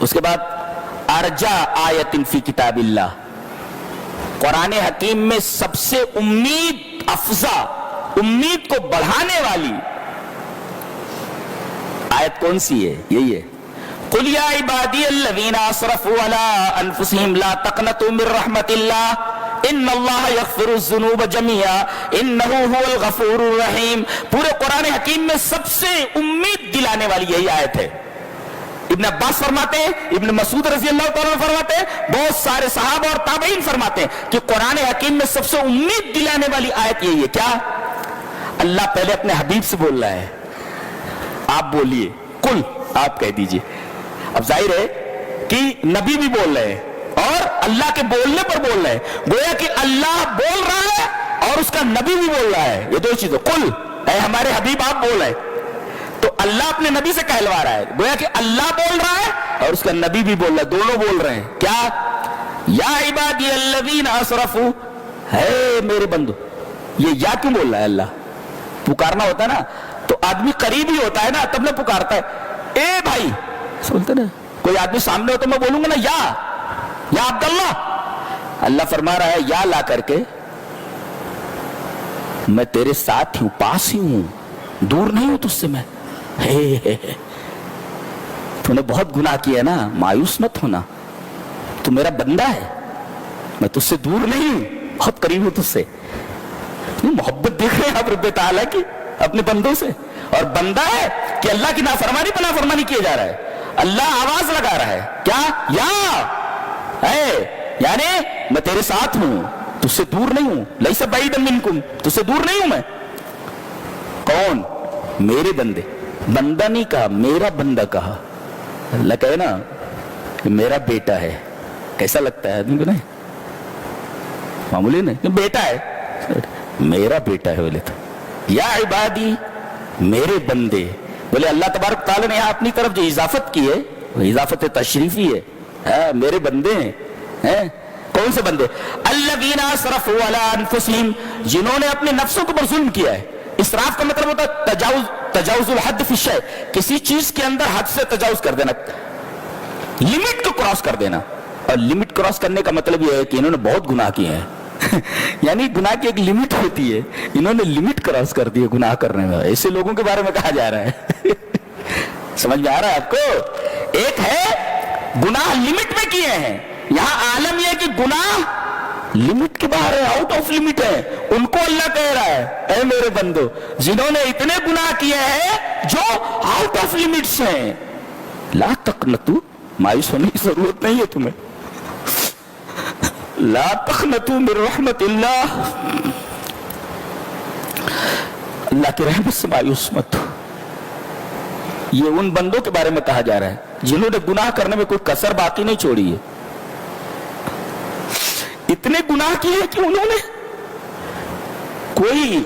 اس کے بعد ارجا آیت فی کتاب اللہ، قرآن حکیم میں سب سے امید افزا، امید کو بڑھانے والی آیت کون سی ہے؟ یہی ہے، قل یا عبادی الذین اسرفوا علی انفسہم لا تقنطوا من رحمت اللہ ان اللہ یغفر الذنوب جميعا انہ هو الغفور الرحیم۔ پورے قرآن حکیم میں سب سے امید دلانے والی یہی آیت ہے۔ ابن عباس فرماتے ہیں، ابن مسعود رضی اللہ تعالیٰ عنہ فرماتے ہیں، بہت سارے صحابہ اور تابعین فرماتے ہیں کہ قرآن حکیم میں سب سے امید دلانے والی آیت یہی ہے۔ کیا؟ اللہ پہلے اپنے حبیب سے بول رہا ہے، آپ بولیے، قل، آپ کہہ دیجئے۔ اب ظاہر ہے کہ نبی بھی بول رہے ہیں اور اللہ کے بولنے پر بول رہے ہیں، گویا کہ اللہ بول رہا ہے اور اس کا نبی بھی بول رہا ہے، یہ دو چیزیں، قل، اے ہمارے حبیب آپ بول رہے ہیں، تو اللہ اپنے نبی سے کہلوا رہا ہے، گویا کہ اللہ بول رہا ہے اور اس کا نبی بھی بول رہا ہے، دونوں بول رہے ہیں۔ کیا؟ یا عبادی الذین اسرفوا، ہے میرے بندو۔ یہ یا کیوں بول رہا ہے؟ اللہ پکارنا ہوتا ہے نا تو آدمی قریب ہی ہوتا ہے نا، تب نہ پکارتا ہے، اے بھائی سنتے نا، کوئی آدمی سامنے ہو تو میں بولوں گا نا یا عبداللہ۔ اللہ فرما رہا ہے یا لا کر کے میں تیرے ساتھ ہوں، پاس ہی ہوں، دور نہیں ہوں تجھ سے میں۔ تو نے بہت گناہ کیا ہے نا، مایوس مت ہونا، تو میرا بندہ ہے، میں تجھ سے دور نہیں ہوں، بہت قریب ہوں تجھ سے۔ محبت دیکھ رہے ہیں آپ رب تعالیٰ کی اپنے بندوں سے، اور بندہ ہے کہ اللہ کی نافرمانی پہ نافرمانی کیے جا رہا ہے، اللہ آواز لگا رہا ہے، کیا؟ یا یعنی میں تیرے ساتھ ہوں، تجھ سے دور نہیں ہوں، لیس بعیدا منکم، تجھ سے دور نہیں ہوں میں۔ کون؟ میرے بندے، بندہ نہیں کہا، میرا بندہ کہا۔ اللہ کہے نا میرا بیٹا ہے، کیسا لگتا ہے آدمی کو؟ نہیں معمولی نہیں، بیٹا ہے، میرا بیٹا ہے بولے تو۔ یا عبادی، میرے بندے، بولے اللہ تبارک تعالیٰ نے یہاں اپنی طرف جو اضافت کی ہے وہ اضافت تشریفی ہے، میرے بندے ہیں۔ کون سے بندے؟ الذین اسرفوا علی انفسہم، جنہوں نے اپنے نفسوں کے اوپر ظلم کیا ہے۔ اسراف کا مطلب ہوتا ہے تجاوز الحد فی الشیء، کسی چیز کے اندر حد سے تجاوز کر دینا، لمٹ کو کراس کر دینا۔ اور لمٹ کراس کرنے کا مطلب یہ ہے کہ انہوں نے بہت گناہ کیے ہیں یعنی گناہ کی ایک لمٹ ہوتی ہے، انہوں نے لمٹ کراس کر دی ہے گناہ کرنے میں، ایسے لوگوں کے بارے میں کہا جا رہا ہے سمجھ میں آ رہا ہے آپ کو؟ ایک ہے گناہ لمٹ میں کیے ہیں، یہاں عالم یہ ہے کہ گناہ لمٹ کے باہر ہے، آؤٹ آف لمٹ ہے، ان کو اللہ کہہ رہا ہے اے میرے بندو جنہوں نے اتنے گناہ کیے ہیں جو آؤٹ آف لمٹس ہیں، لا تقنطوا، مایوس ہونے کی ضرورت نہیں ہے تمہیں، لا تقنطوا من رحمت اللہ، اللہ کی رحمت سے مایوس مت ہو۔ یہ ان بندوں کے بارے میں کہا جا رہا ہے جنہوں نے گناہ کرنے میں کوئی کسر باقی نہیں چھوڑی ہے، اتنے گناہ کیے کہ انہوں نے کوئی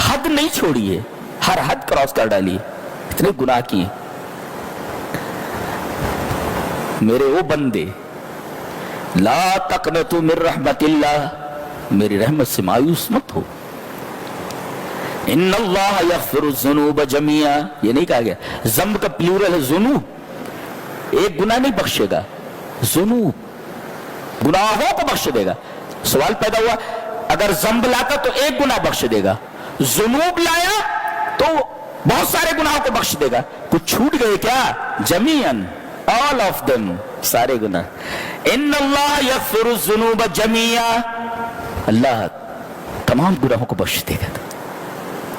حد نہیں چھوڑی ہے، ہر حد کراس کر ڈالی ہے، اتنے گناہ کیے۔ میرے وہ بندے، لا تقنطوا من رحمت اللہ، میری رحمت سے مایوس مت ہو۔ ان اللہ یغفر الذنوب جميعا، یہ نہیں کہا گیا، ذنب کا پلورل ہے ذنوب، ایک گناہ نہیں بخشے گا، ذنوب، گناہوں کو بخش دے گا۔ سوال پیدا ہوا اگر ذنب لاتا تو ایک گناہ بخش دے گا، ذنوب لایا تو بہت سارے گناہوں کو بخش دے گا، کچھ چھوٹ گئے کیا؟ جمیعاً، all of them، سارے گناہ۔ ان اللہ یغفر الذنوب جميعا، اللہ تمام گناہوں کو بخش دے گا۔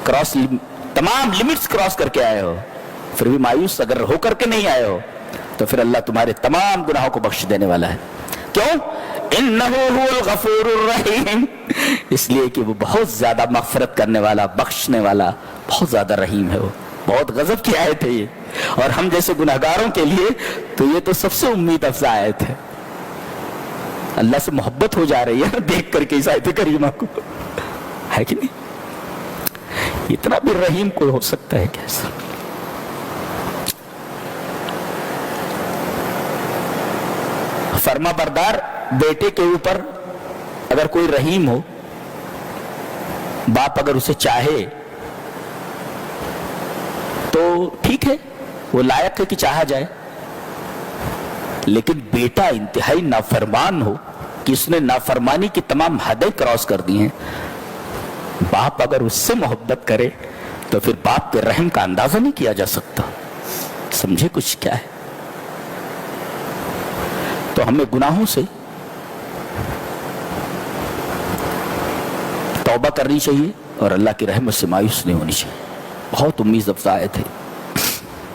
کراس، تمام لمٹس کراس کر کے آئے ہو پھر بھی مایوس اگر ہو کر کے نہیں آئے ہو تو پھر اللہ تمہارے تمام گناہوں کو بخش دینے والا ہے۔ کیوں؟ انہ هو الغفور الرحیم، اس لیے کہ وہ بہت زیادہ مغفرت کرنے والا، بخشنے والا، بہت زیادہ رحیم ہے، وہ بہت غضب کی آیت ہے یہ، اور ہم جیسے گناہگاروں کے لیے تو یہ تو سب سے امید افزا آیت ہے۔ اللہ سے محبت ہو جا رہی ہے دیکھ کر کے اس آیت کریمہ کو، ہے کہ نہیں؟ اتنا بھی رحیم کوئی ہو سکتا ہے کیسا؟ فرما بردار بیٹے کے اوپر اگر کوئی رحیم ہو، باپ اگر اسے چاہے تو ٹھیک ہے، وہ لائق ہے کہ چاہا جائے، لیکن بیٹا انتہائی نافرمان ہو کہ اس نے نافرمانی کی تمام حدیں کراس کر دی ہیں، باپ اگر اس سے محبت کرے تو پھر باپ کے رحم کا اندازہ نہیں کیا جا سکتا. سمجھے کچھ کیا ہے؟ تو ہمیں گناہوں سے توبہ کرنی چاہیے اور اللہ کی رحمت سے مایوس نہیں ہونی چاہیے. بہت امید افزا آیت ہے.